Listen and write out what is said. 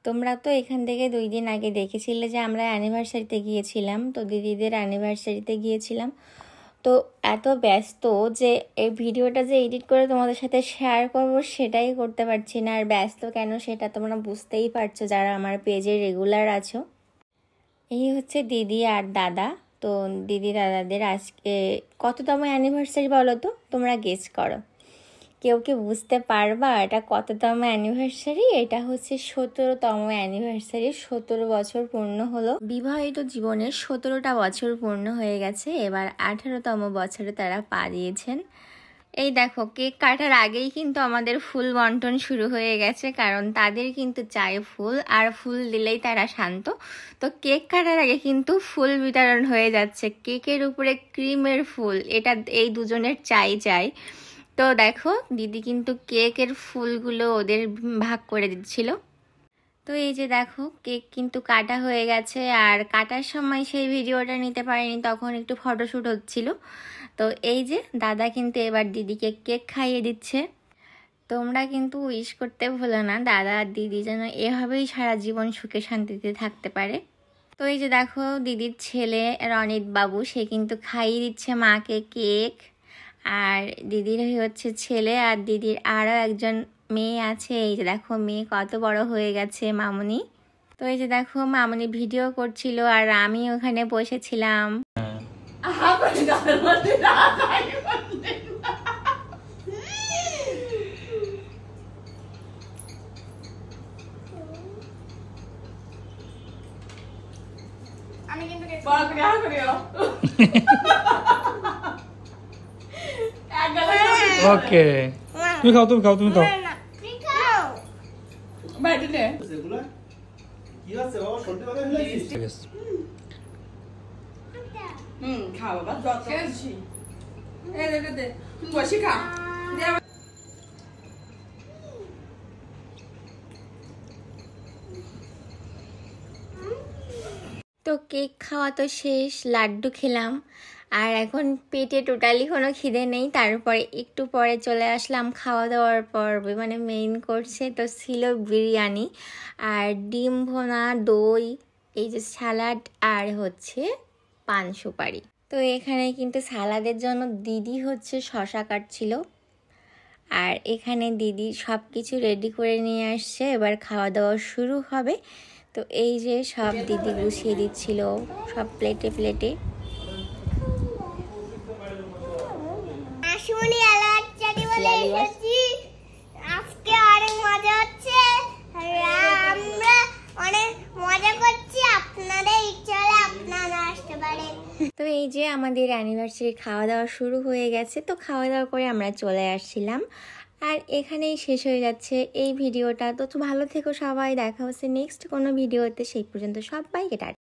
তোমরা তো এখান থেকে 2 দিন আগে দেখেছিলে যে আমরা অ্যানিভার্সারিতে গিয়েছিলাম, তো দিদিদের অ্যানিভার্সারিতে গিয়েছিলাম। তো এত ব্যস্ত যে এই ভিডিওটা যে এডিট করে তোমাদের সাথে শেয়ার করব সেটাই করতে পারছি না। আর ব্যস্ত কেন সেটা তোমরা বুঝতেই পারছো যারা আমার পেজে রেগুলার আছো। এই হচ্ছে দিদি আর দাদা। তো দিদি দাদাদের আজকে কততম অ্যানিভার্সারি বলো তো, তোমরা গেস করো। কেউ কি বুঝতে পারবা এটা কততম অ্যানিভার্সারি? এটা হচ্ছে 17তম অ্যানিভার্সারি। 17 বছর পূর্ণ হলো, বিবাহিত জীবনের 17টা বছর পূর্ণ হয়ে গেছে। এবার 18তম বছরে তারা পা দিয়েছেন। এই দেখো, কেক কাটার আগেই কিন্তু আমাদের ফুল বন্টন শুরু হয়ে গেছে, কারণ তাদের কিন্তু চাই ফুল, আর ফুল দিলেই তারা শান্ত। তো কেক কাটার আগে কিন্তু ফুল বিতরণ হয়ে যাচ্ছে, কেকের উপরে ক্রিমের ফুল, এটা এই দুজনের চাই। তো দেখো দিদি কিন্তু কেকের ফুলগুলো ওদের ভাগ করে দিচ্ছিল। তো এই যে দেখো কেক কিন্তু কাটা হয়ে গেছে, আর কাটার সময় সেই ভিডিওটা নিতে পারিনি, তখন একটু ফটোশ্যুট হচ্ছিল। তো এই যে দাদা কিন্তু এবার দিদিকে কেক খাইয়ে দিচ্ছে। তোমরা কিন্তু উইশ করতে ভুলো না, দাদা আর দিদি যেন এভাবেই সারা জীবন সুখে শান্তিতে থাকতে পারে। তো এই যে দেখো দিদির ছেলে রনিত বাবু, সে কিন্তু খাইয়ে দিচ্ছে মাকে কেক। আর দিদির হচ্ছে ছেলে, আর দিদির আরও একজন মেয়ে আছে। এই যে দেখো মেয়ে কত বড় হয়ে গেছে, মামুনি। তো এই যে দেখো মামুনি ভিডিও করছিল আর আমি ওখানে বসেছিলাম। আমি কিন্তু ওকে তুমি খাও তুমি খাও তুমি খাও বাইরে নে কি আছে বাবা শুনতে পারে ফেলেছিস খা বাবা যত খেয়েছি এই দে দে তুমি বসে খা তো কেক খাওয়া তো শেষ, লাড্ডু খেলাম, আর এখন পেটে টোটালি কোনো খিদে নেই। তারপরে একটু পরে চলে আসলাম খাওয়া দাওয়ার পর্বে, মানে মেইন কোর্সে। তো ছিল বিরিয়ানি আর ডিম ভোনা, দই, এই যে স্যালাড, আর হচ্ছে পান সুপারি। তো এখানে কিন্তু সালাদের জন্য দিদি হচ্ছে শশা কাটছিল, আর এখানে দিদি সব কিছু রেডি করে নিয়ে আসছে। এবার খাওয়া দাওয়া শুরু হবে। তো এই যে সব দিদি গুছিয়ে দিচ্ছিল সব প্লেটে প্লেটে। আজকে অনেক মজা হচ্ছে, আমরা অনেক মজা করছি, আপনাদের ইচ্ছা হলে আপনারা আসতে পারেন। তো এই যে আমাদের অ্যানিভার্সারি খাওয়া দাওয়া শুরু হয়ে গেছে। তো খাওয়া দাওয়া করে আমরা চলে আসছিলাম, আর এখানেই শেষ হয়ে যাচ্ছে এই ভিডিওটা। তো ভালো থেকো সবাই, দেখা হচ্ছে নেক্সট কোনো ভিডিওতে। সেই পর্যন্ত সবাইকে টাটা।